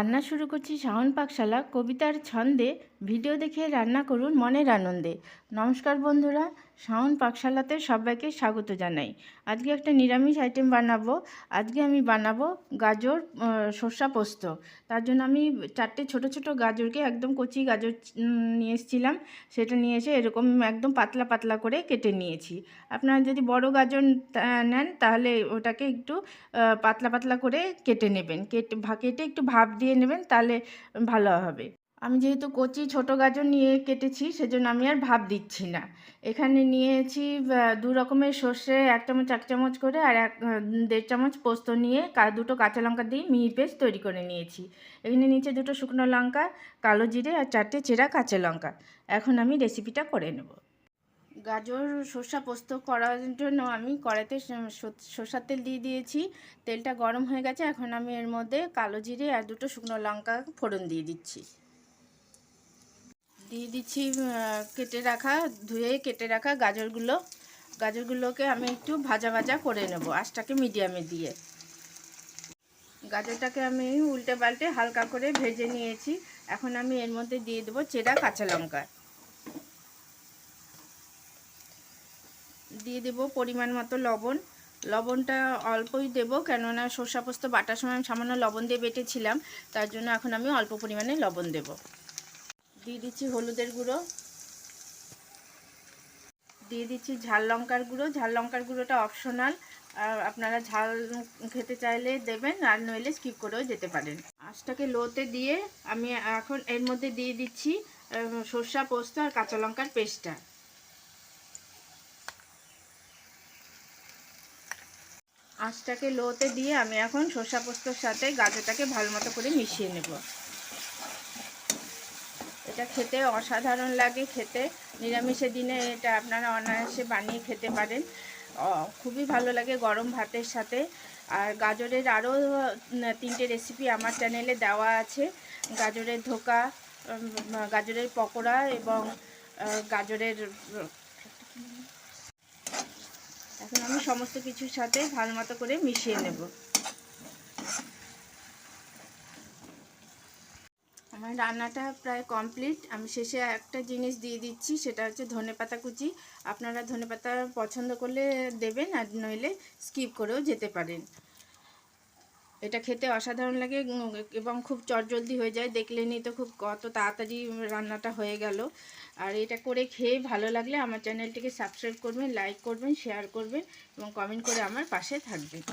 রান্না শুরু করছি শাওন পাকশালা কবিতার ছন্দে। ভিডিও দেখে রান্না করুন মনের আনন্দে। নমস্কার বন্ধুরা, শাওন পাকশালাতে সবাইকে স্বাগত জানাই। আজকে একটা নিরামিষ আইটেম বানাবো। আজকে আমি বানাবো গাজর সর্ষা পোস্ত। তার জন্য আমি 4টে ছোট ছোট গাজরকে, একদম কচি গাজর নিয়ে এসেছিলাম। সেটা নিয়ে এসে এরকম একদম পাতলা পাতলা করে কেটে নিয়েছি। আপনারা যদি বড় গাজর নেন তাহলে ওটাকে একটু পাতলা পাতলা করে কেটে নেবেন। কেটে একটু ভাপ দিয়ে নেবেন, তাহলে ভালো হবে। আমি যেহেতু কচি ছোট গাজর নিয়ে কেটেছি, সেজন্য আমি আর ভাপ দিচ্ছি না। এখানে নিয়েছি 2 রকমের সর্ষে, 1 চামচ করে, আর 1.5 চামচ পোস্ত নিয়ে দুটো কাঁচা লঙ্কা দিয়ে মিহি পেস্ট তৈরি করে নিয়েছি। এখানে নিচে 2টো শুকনো লঙ্কা, কালো জিরে আর 4টে চেরা কাঁচা লঙ্কা। এখন আমি রেসিপিটা করে নেব। গাজর সর্ষা পোস্ত করার জন্য আমি কড়াইতে সর্ষার তেল দিয়ে দিয়েছি। তেলটা গরম হয়ে গেছে। এখন আমি এর মধ্যে কালো জিরে আর 2টো শুকনো লঙ্কা ফোড়ন দিয়ে দিচ্ছি। ধুয়ে কেটে রাখা গাজরগুলোকে আমি একটু ভাজা ভাজা করে নেব, আঁচটাকে মিডিয়ামে দিয়ে। গাজরটাকে আমি উল্টে পাল্টে হালকা করে ভেজে নিয়েছি। এখন আমি এর মধ্যে দিয়ে দেবো চেরা কাঁচা লঙ্কা। দিয়ে দেব পরিমাণ মতো লবণ। লবণটা অল্পই দেব, কেননা সর্ষা পোস্ত বাটার সময় আমি সামান্য লবণ দিয়ে বেটেছিলাম, তার জন্য এখন আমি অল্প পরিমাণে লবণ দেব। দিয়ে দিচ্ছি হলুদের গুঁড়ো, দিয়ে দিচ্ছি ঝাল লঙ্কার গুঁড়ো। ঝাল লঙ্কার গুঁড়োটা অপশনাল, আর আপনারা ঝাল খেতে চাইলে দেবেন, আর নইলে স্কিপ করেও যেতে পারেন। আঁচটাকে লোতে দিয়ে আমি এখন এর মধ্যে দিয়ে দিচ্ছি সর্ষা পোস্ত আর কাঁচা লঙ্কার পেস্টটা। আঁচটাকে লোতে দিয়ে আমি এখন সর্ষা পোস্তর সাথে গাজরটাকে ভালো মতো করে মিশিয়ে নেব। এটা খেতে অসাধারণ লাগে খেতে। নিরামিষের দিনে এটা আপনারা অনায়াসে বানিয়ে খেতে পারেন। খুবই ভালো লাগে গরম ভাতের সাথে। আর গাজরের আরও 3টে রেসিপি আমার চ্যানেলে দেওয়া আছে। গাজরের ধোকা, গাজরের পকোড়া এবং গাজরের। এখন আমি সমস্ত কিছুর সাথে ভালো মতো করে মিশিয়ে নেব। আমার রান্নাটা প্রায় কমপ্লিট। আমি শেষে একটা জিনিস দিয়ে দিচ্ছি, সেটা হচ্ছে ধনেপাতা কুচি। আপনারা ধনেপাতা পছন্দ করলে দেবেন, আর নইলে স্কিপ করেও যেতে পারেন। এটা খেতে অসাধারণ লাগে এবং খুব চটজলদি হয়ে যায়। দেখলেনই তো খুব কত তাড়াতাড়ি রান্নাটা হয়ে গেল। আর এটা করে খেয়ে ভালো লাগলে আমার চ্যানেলটিকে সাবস্ক্রাইব করবেন, লাইক করবেন, শেয়ার করবেন এবং কমেন্ট করে আমার পাশে থাকবেন।